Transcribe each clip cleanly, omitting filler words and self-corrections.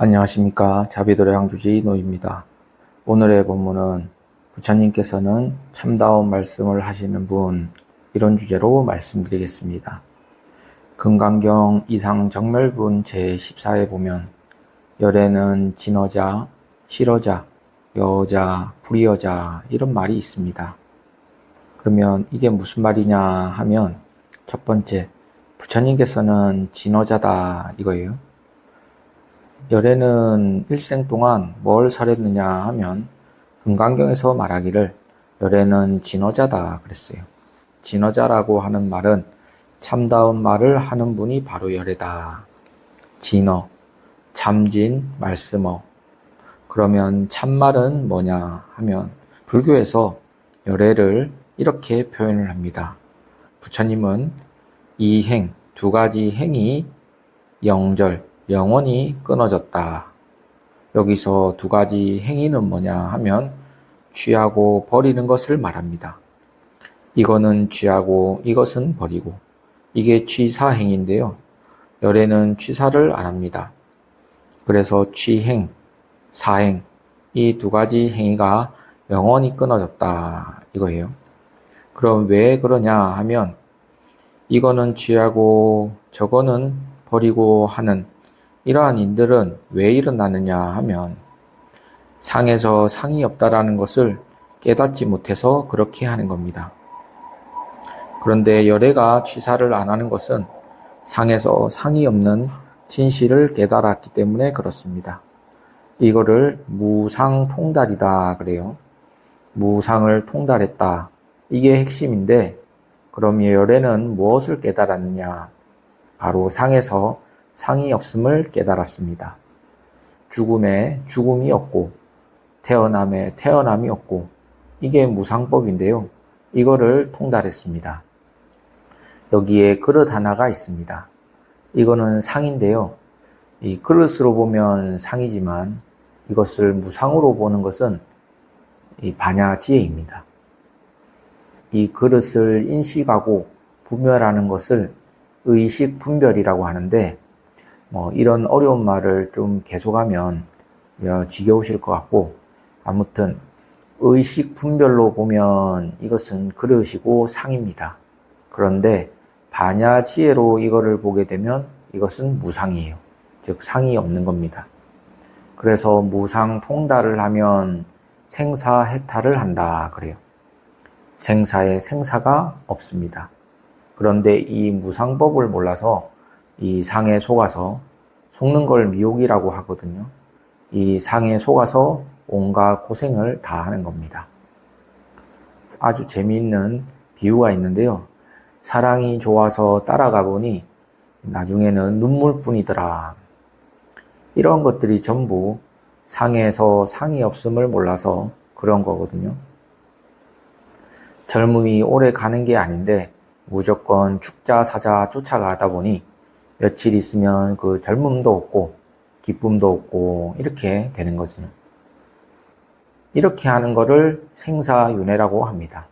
안녕하십니까. 자비도의 양주지 노입니다. 오늘의 본문은 부처님께서는 참다운 말씀을 하시는 분, 이런 주제로 말씀드리겠습니다. 금강경 이상정멸분 제14에 보면 열에는 진어자, 실어자, 여자, 불이여자 이런 말이 있습니다. 그러면 이게 무슨 말이냐 하면 첫 번째, 부처님께서는 진어자다 이거예요. 열애는 일생 동안 뭘 살했느냐 하면 금강경에서 말하기를 열애는 진어자다 그랬어요. 진어자라고 하는 말은 참다운 말을 하는 분이 바로 열애다. 진어, 참진, 말씀어. 그러면 참말은 뭐냐 하면 불교에서 열애를 이렇게 표현을 합니다. 부처님은 이 행, 두 가지 행이 영절, 영원히 끊어졌다. 여기서 두 가지 행위는 뭐냐 하면 취하고 버리는 것을 말합니다. 이거는 취하고 이것은 버리고 이게 취사행인데요. 열애는 취사를 안 합니다. 그래서 취행, 사행 이 두 가지 행위가 영원히 끊어졌다 이거예요. 그럼 왜 그러냐 하면 이거는 취하고 저거는 버리고 하는 이러한 일들은 왜 일어나느냐 하면 상에서 상이 없다라는 것을 깨닫지 못해서 그렇게 하는 겁니다. 그런데 열애가 취사를 안 하는 것은 상에서 상이 없는 진실을 깨달았기 때문에 그렇습니다. 이거를 무상통달이다 그래요. 무상을 통달했다. 이게 핵심인데 그럼 열애는 무엇을 깨달았느냐? 바로 상에서 상이 없음을 깨달았습니다. 죽음에 죽음이 없고 태어남에 태어남이 없고 이게 무상법인데요. 이거를 통달했습니다. 여기에 그릇 하나가 있습니다. 이거는 상인데요. 이 그릇으로 보면 상이지만 이것을 무상으로 보는 것은 이 반야지혜입니다. 이 그릇을 인식하고 분별하는 것을 의식 분별이라고 하는데 이런 어려운 말을 좀 계속하면 지겨우실 것 같고 아무튼 의식 분별로 보면 이것은 그릇이고 상입니다. 그런데 반야지혜로 이거를 보게 되면 이것은 무상이에요. 즉 상이 없는 겁니다. 그래서 무상 통달을 하면 생사해탈을 한다 그래요. 생사에 생사가 없습니다. 그런데 이 무상법을 몰라서 이 상에 속아서 속는 걸 미혹이라고 하거든요. 이 상에 속아서 온갖 고생을 다 하는 겁니다. 아주 재미있는 비유가 있는데요. 사랑이 좋아서 따라가 보니 나중에는 눈물뿐이더라. 이런 것들이 전부 상에서 상이 없음을 몰라서 그런 거거든요. 젊음이 오래 가는 게 아닌데 무조건 축자 사자 쫓아가다 보니 며칠 있으면 그 젊음도 없고 기쁨도 없고 이렇게 되는 거죠. 이렇게 하는 거를 생사윤회라고 합니다.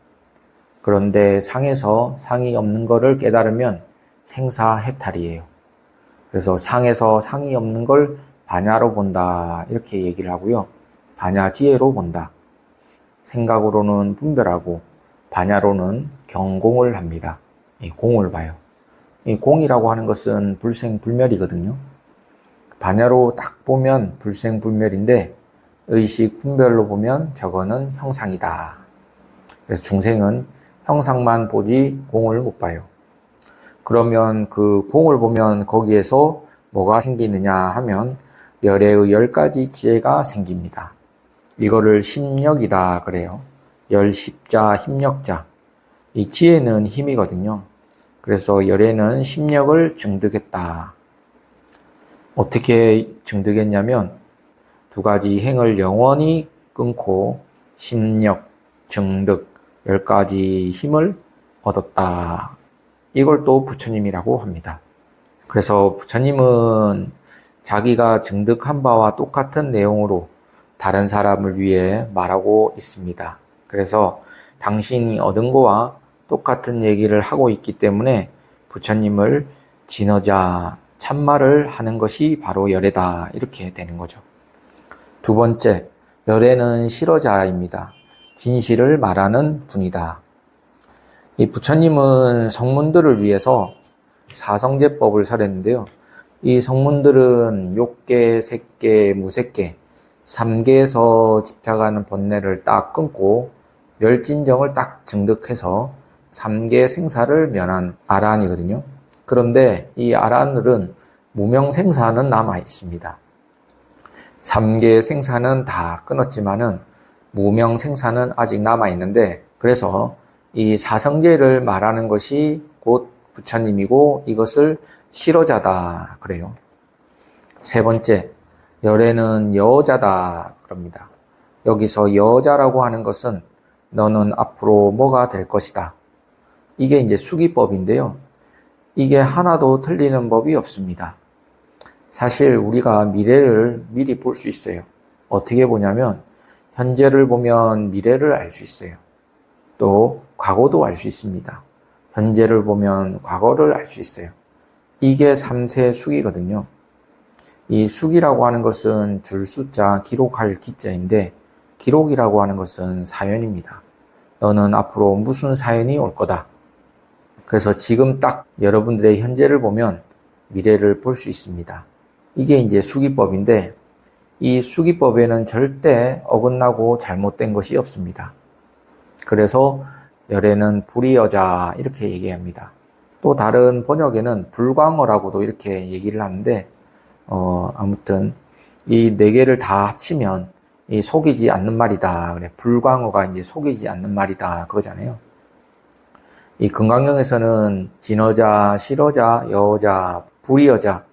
그런데 상에서 상이 없는 거를 깨달으면 생사해탈이에요. 그래서 상에서 상이 없는 걸 반야로 본다 이렇게 얘기를 하고요. 반야지혜로 본다. 생각으로는 분별하고 반야로는 경공을 합니다. 이 공을 봐요. 이 공이라고 하는 것은 불생불멸이거든요. 반야로 딱 보면 불생불멸인데 의식 분별로 보면 저거는 형상이다. 그래서 중생은 형상만 보지 공을 못 봐요. 그러면 그 공을 보면 거기에서 뭐가 생기느냐 하면 열의 10가지 지혜가 생깁니다. 이거를 심력이다 그래요. 열십자, 힘력자. 이 지혜는 힘이거든요. 그래서 열애는 심력을 증득했다. 어떻게 증득했냐면 두 가지 행을 영원히 끊고 심력, 증득, 10가지 힘을 얻었다. 이걸 또 부처님이라고 합니다. 그래서 부처님은 자기가 증득한 바와 똑같은 내용으로 다른 사람을 위해 말하고 있습니다. 그래서 당신이 얻은 거와 똑같은 얘기를 하고 있기 때문에 부처님을 진어자 참말을 하는 것이 바로 열애다. 이렇게 되는 거죠. 두 번째, 열애는 실어자입니다. 진실을 말하는 분이다. 이 부처님은 성문들을 위해서 사성제법을 설했는데요. 이 성문들은 욕계, 색계, 무색계, 삼계에서 집착하는 번뇌를 딱 끊고 멸진정을 딱 증득해서 삼계 생사를 면한 아란이거든요. 그런데 이 아란을은 무명 생사는 남아 있습니다. 삼계 생사는 다 끊었지만은 무명 생사는 아직 남아 있는데, 그래서 이 사성제를 말하는 것이 곧 부처님이고 이것을 실어자다 그래요. 세 번째, 열애는 여자다 그럽니다. 여기서 여자라고 하는 것은 너는 앞으로 뭐가 될 것이다. 이게 이제 수기법인데요. 이게 하나도 틀리는 법이 없습니다. 사실 우리가 미래를 미리 볼 수 있어요. 어떻게 보냐면 현재를 보면 미래를 알 수 있어요. 또 과거도 알 수 있습니다. 현재를 보면 과거를 알 수 있어요. 이게 3세 수기거든요. 이 수기라고 하는 것은 줄 숫자, 기록할 기자인데 기록이라고 하는 것은 사연입니다. 너는 앞으로 무슨 사연이 올 거다. 그래서 지금 딱 여러분들의 현재를 보면 미래를 볼 수 있습니다. 이게 이제 수기법인데 이 수기법에는 절대 어긋나고 잘못된 것이 없습니다. 그래서 열애는 불이여자 이렇게 얘기합니다. 또 다른 번역에는 불광어라고도 이렇게 얘기를 하는데 아무튼 이 네 개를 다 합치면 이 속이지 않는 말이다. 그래. 불광어가 이제 속이지 않는 말이다. 그거잖아요. 이 금강경에서는 진어자, 실어자, 여자, 불이여자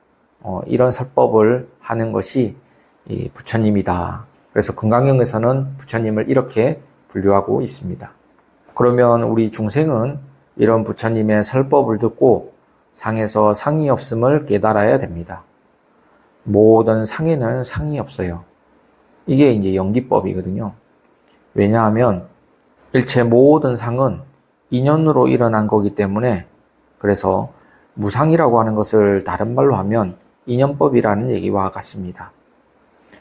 이런 설법을 하는 것이 이 부처님이다. 그래서 금강경에서는 부처님을 이렇게 분류하고 있습니다. 그러면 우리 중생은 이런 부처님의 설법을 듣고 상에서 상이 없음을 깨달아야 됩니다. 모든 상에는 상이 없어요. 이게 이제 연기법이거든요. 왜냐하면 일체 모든 상은 인연으로 일어난 거기 때문에, 그래서 무상이라고 하는 것을 다른 말로 하면 인연법이라는 얘기와 같습니다.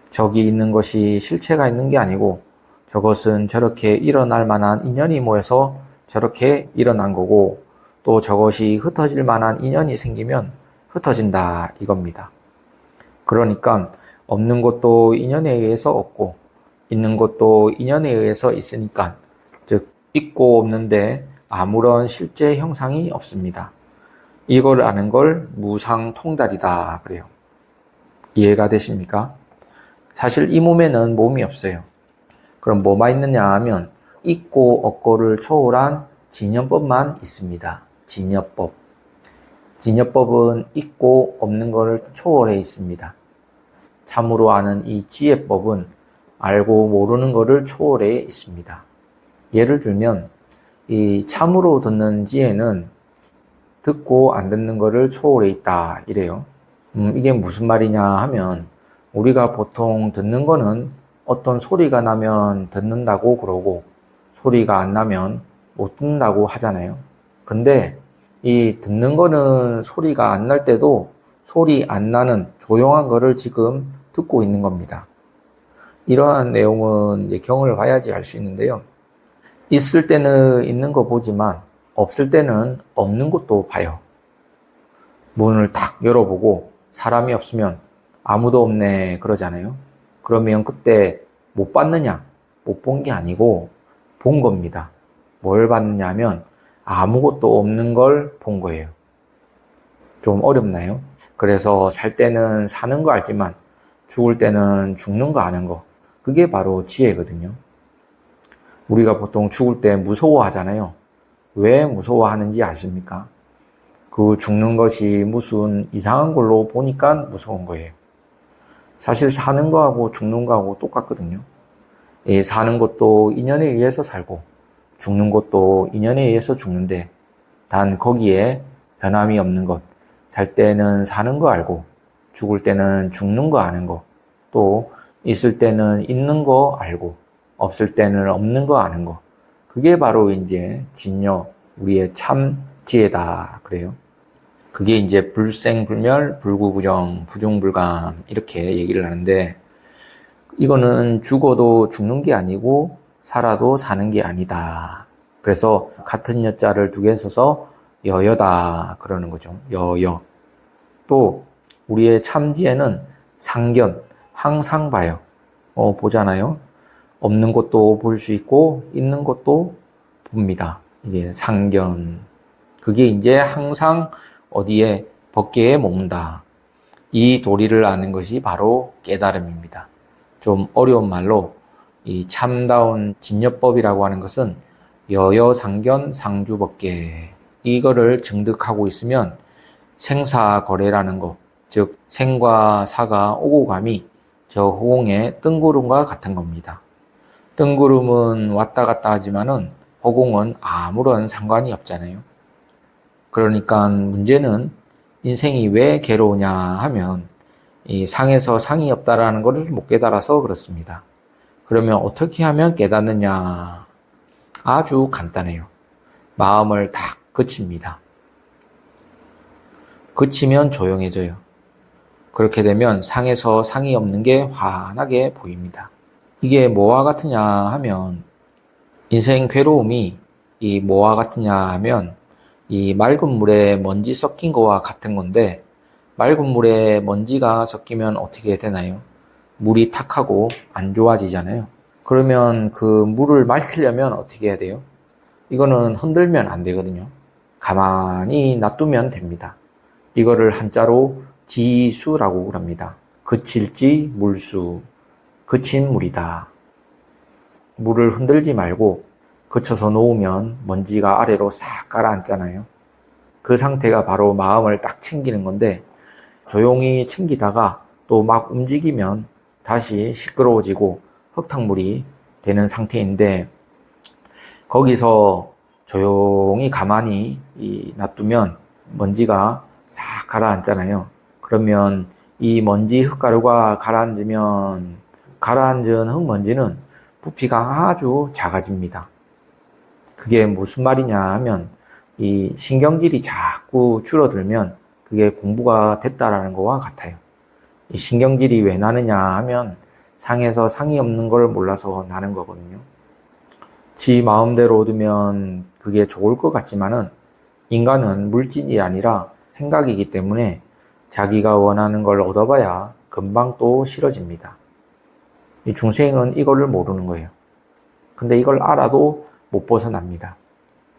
저기 있는 것이 실체가 있는 게 아니고 저것은 저렇게 일어날 만한 인연이 모여서 저렇게 일어난 거고, 또 저것이 흩어질 만한 인연이 생기면 흩어진다 이겁니다. 그러니까 없는 것도 인연에 의해서 없고 있는 것도 인연에 의해서 있으니까, 즉 있고 없는데 아무런 실제 형상이 없습니다. 이걸 아는 걸 무상통달이다 그래요. 이해가 되십니까? 사실 이 몸에는 몸이 없어요. 그럼 뭐만 있느냐 하면 있고 없고를 초월한 진여법만 있습니다. 진여법. 진여법은 있고 없는 것을 초월해 있습니다. 참으로 아는 이 지혜법은 알고 모르는 것을 초월해 있습니다. 예를 들면 이 참으로 듣는 지혜는 듣고 안 듣는 것을 초월해 있다 이래요. 이게 무슨 말이냐 하면 우리가 보통 듣는 거는 어떤 소리가 나면 듣는다고 그러고 소리가 안 나면 못 듣는다고 하잖아요. 근데 이 듣는 거는 소리가 안 날 때도 소리 안 나는 조용한 거를 지금 듣고 있는 겁니다. 이러한 내용은 이제 경을 봐야지 알 수 있는데요. 있을 때는 있는 거 보지만 없을 때는 없는 것도 봐요. 문을 탁 열어보고 사람이 없으면 아무도 없네 그러잖아요. 그러면 그때 못 봤느냐? 못 본 게 아니고 본 겁니다. 뭘 봤느냐 하면 아무것도 없는 걸 본 거예요. 좀 어렵나요? 그래서 살 때는 사는 거 알지만 죽을 때는 죽는 거 아는 거, 그게 바로 지혜거든요. 우리가 보통 죽을 때 무서워하잖아요. 왜 무서워하는지 아십니까? 그 죽는 것이 무슨 이상한 걸로 보니까 무서운 거예요. 사실 사는 거하고 죽는 거하고 똑같거든요. 사는 것도 인연에 의해서 살고 죽는 것도 인연에 의해서 죽는데, 단 거기에 변함이 없는 것, 살 때는 사는 거 알고 죽을 때는 죽는 거 아는 거, 또 있을 때는 있는 거 알고 없을 때는 없는 거 아는 거, 그게 바로 이제 진여, 우리의 참 지혜다 그래요. 그게 이제 불생불멸, 불구부정, 부중불감 이렇게 얘기를 하는데 이거는 죽어도 죽는 게 아니고 살아도 사는 게 아니다. 그래서 같은 여자를 두 개 써서 여여다 그러는 거죠. 여여. 또 우리의 참지에는 상견, 항상 봐요. 보잖아요. 없는 것도 볼 수 있고 있는 것도 봅니다. 이게 상견. 그게 이제 항상 어디에 법계에 머문다. 이 도리를 아는 것이 바로 깨달음입니다. 좀 어려운 말로 이 참다운 진여법이라고 하는 것은 여여상견 상주법계 이거를 증득하고 있으면 생사거래라는 것, 즉 생과 사가 오고 감이 저 허공의 뜬구름과 같은 겁니다. 뜬구름은 왔다 갔다 하지만은 허공은 아무런 상관이 없잖아요. 그러니까 문제는 인생이 왜 괴로우냐 하면 이 상에서 상이 없다라는 것을 못 깨달아서 그렇습니다. 그러면 어떻게 하면 깨닫느냐? 아주 간단해요. 마음을 딱 그칩니다. 그치면 조용해져요. 그렇게 되면 상에서 상이 없는 게 환하게 보입니다. 이게 뭐와 같으냐 하면 인생 괴로움이 이 뭐와 같으냐 하면 이 맑은 물에 먼지 섞인 거와 같은 건데 맑은 물에 먼지가 섞이면 어떻게 되나요? 물이 탁하고 안 좋아지잖아요. 그러면 그 물을 맑히려면 어떻게 해야 돼요? 이거는 흔들면 안 되거든요. 가만히 놔두면 됩니다. 이거를 한자로 지수라고 합니다. 그칠지 물수, 그친 물이다. 물을 흔들지 말고 그쳐서 놓으면 먼지가 아래로 싹 가라앉잖아요. 그 상태가 바로 마음을 딱 챙기는 건데 조용히 챙기다가 또 막 움직이면 다시 시끄러워지고 흙탕물이 되는 상태인데 거기서 조용히 가만히 놔두면 먼지가 싹 가라앉잖아요. 그러면 이 먼지 흙가루가 가라앉으면 가라앉은 흙먼지는 부피가 아주 작아집니다. 그게 무슨 말이냐 하면 이 신경질이 자꾸 줄어들면 그게 공부가 됐다라는 거와 같아요. 이 신경질이 왜 나느냐 하면 상에서 상이 없는 걸 몰라서 나는 거거든요. 지 마음대로 얻으면 그게 좋을 것 같지만은 인간은 물질이 아니라 생각이기 때문에 자기가 원하는 걸 얻어봐야 금방 또 싫어집니다. 이 중생은 이거를 모르는 거예요. 근데 이걸 알아도 못 벗어납니다.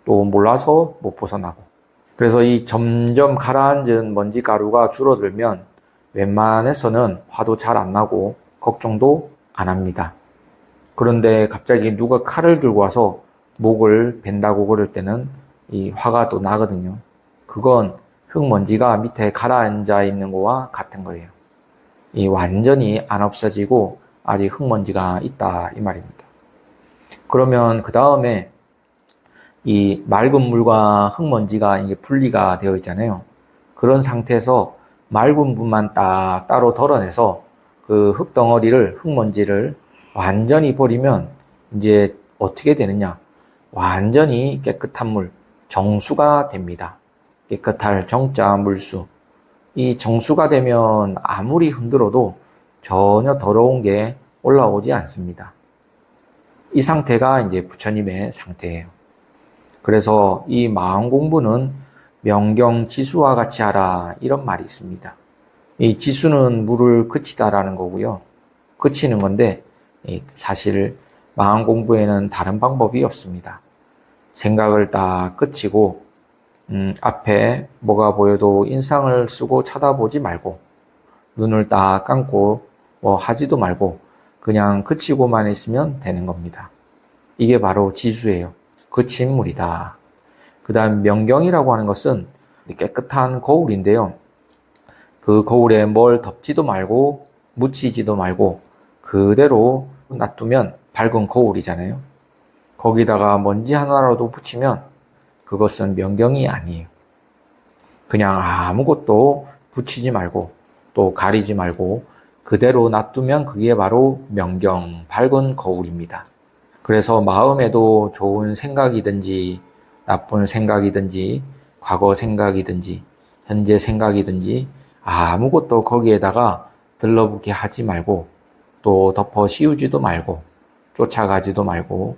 또 몰라서 못 벗어나고. 그래서 이 점점 가라앉은 먼지 가루가 줄어들면 웬만해서는 화도 잘 안 나고 걱정도 안 합니다. 그런데 갑자기 누가 칼을 들고 와서 목을 벤다고 그럴 때는 이 화가 또 나거든요. 그건 흙먼지가 밑에 가라앉아 있는 거와 같은 거예요. 이 완전히 안 없어지고 아직 흙먼지가 있다 이 말입니다. 그러면 그 다음에 이 맑은 물과 흙먼지가 이게 분리가 되어 있잖아요. 그런 상태에서 맑은 물만 딱 따로 덜어내서 그 흙덩어리를 흙먼지를 완전히 버리면 이제 어떻게 되느냐? 완전히 깨끗한 물, 정수가 됩니다. 깨끗할 정자 물수. 이 정수가 되면 아무리 흔들어도 전혀 더러운 게 올라오지 않습니다. 이 상태가 이제 부처님의 상태예요. 그래서 이 마음 공부는 명경지수와 같이 하라 이런 말이 있습니다. 이 지수는 물을 그치다라는 거고요. 그치는 건데 사실 마음 공부에는 다른 방법이 없습니다. 생각을 딱 그치고 앞에 뭐가 보여도 인상을 쓰고 쳐다보지 말고 눈을 딱 감고 뭐 하지도 말고 그냥 그치고만 있으면 되는 겁니다. 이게 바로 지수예요. 그친 물이다. 그 다음 명경이라고 하는 것은 깨끗한 거울인데요. 그 거울에 뭘 덮지도 말고 묻히지도 말고 그대로 놔두면 밝은 거울이잖아요. 거기다가 먼지 하나라도 붙이면 그것은 명경이 아니에요. 그냥 아무것도 붙이지 말고 또 가리지 말고 그대로 놔두면 그게 바로 명경, 밝은 거울입니다. 그래서 마음에도 좋은 생각이든지 나쁜 생각이든지 과거 생각이든지 현재 생각이든지 아무것도 거기에다가 들러붙게 하지 말고 또 덮어 씌우지도 말고 쫓아가지도 말고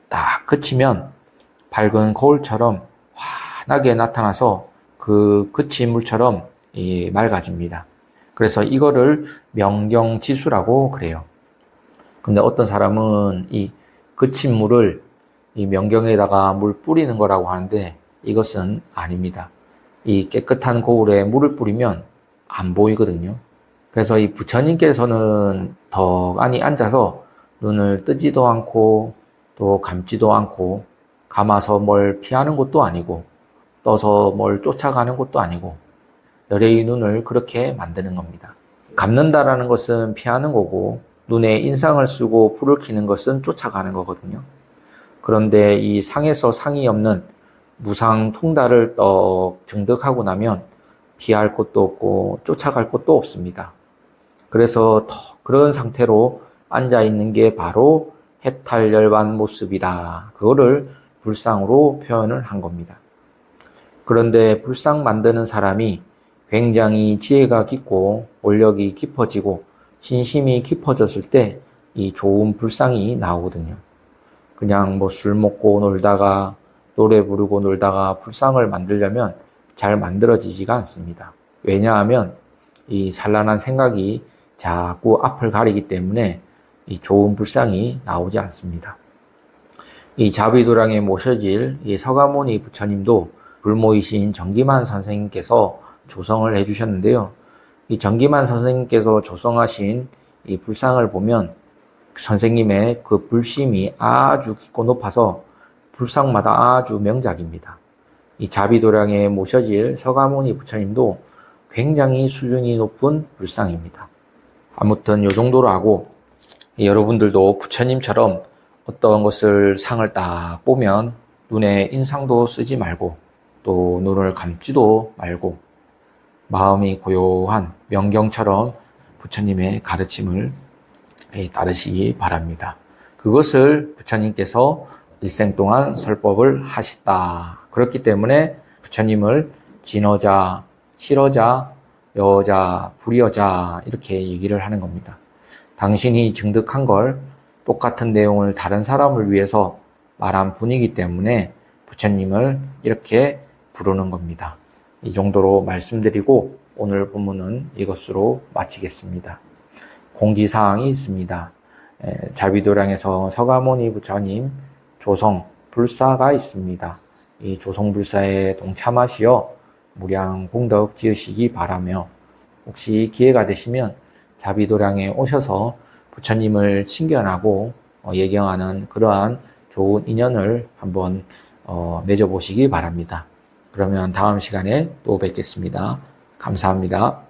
딱 그치면 밝은 거울처럼 환하게 나타나서 그 그친 물처럼 맑아집니다. 그래서 이거를 명경지수라고 그래요. 근데 어떤 사람은 이 그친 물을 이 명경에다가 물 뿌리는 거라고 하는데 이것은 아닙니다. 이 깨끗한 거울에 물을 뿌리면 안 보이거든요. 그래서 이 부처님께서는 덕안히 앉아서 눈을 뜨지도 않고 또 감지도 않고 감아서 뭘 피하는 것도 아니고 떠서 뭘 쫓아가는 것도 아니고 열애의 눈을 그렇게 만드는 겁니다. 감는다라는 것은 피하는 거고 눈에 인상을 쓰고 불을 켜는 것은 쫓아가는 거거든요. 그런데 이 상에서 상이 없는 무상 통달을 떡 증득하고 나면 피할 곳도 없고 쫓아갈 곳도 없습니다. 그래서 그런 상태로 앉아 있는 게 바로 해탈열반 모습이다. 그거를 불상으로 표현을 한 겁니다. 그런데 불상 만드는 사람이 굉장히 지혜가 깊고 원력이 깊어지고 신심이 깊어졌을 때 이 좋은 불상이 나오거든요. 그냥 뭐 술 먹고 놀다가 노래 부르고 놀다가 불상을 만들려면 잘 만들어지지가 않습니다. 왜냐하면 이 산란한 생각이 자꾸 앞을 가리기 때문에 이 좋은 불상이 나오지 않습니다. 이 자비도량에 모셔질 이 서가모니 부처님도 불모이신 정기만 선생님께서 조성을 해주셨는데요. 이 정기만 선생님께서 조성하신 이 불상을 보면 선생님의 그 불심이 아주 깊고 높아서 불상마다 아주 명작입니다. 이 자비도량에 모셔질 서가모니 부처님도 굉장히 수준이 높은 불상입니다. 아무튼 요 정도로 하고 여러분들도 부처님처럼 어떤 것을 상을 딱 보면 눈에 인상도 쓰지 말고 또 눈을 감지도 말고 마음이 고요한 명경처럼 부처님의 가르침을 따르시기 바랍니다. 그것을 부처님께서 일생 동안 설법을 하셨다. 그렇기 때문에 부처님을 진어자, 실어자, 여자, 불여자 이렇게 얘기를 하는 겁니다. 당신이 증득한 걸 똑같은 내용을 다른 사람을 위해서 말한 분이기 때문에 부처님을 이렇게 부르는 겁니다. 이 정도로 말씀드리고 오늘 본문은 이것으로 마치겠습니다. 공지사항이 있습니다. 자비도량에서 서가모니 부처님 조성 불사가 있습니다. 이 조성 불사에 동참하시어 무량功德 지으시기 바라며 혹시 기회가 되시면 자비도량에 오셔서 부처님을 친견하고 예경하는 그러한 좋은 인연을 한번 맺어보시기 바랍니다. 그러면 다음 시간에 또 뵙겠습니다. 감사합니다.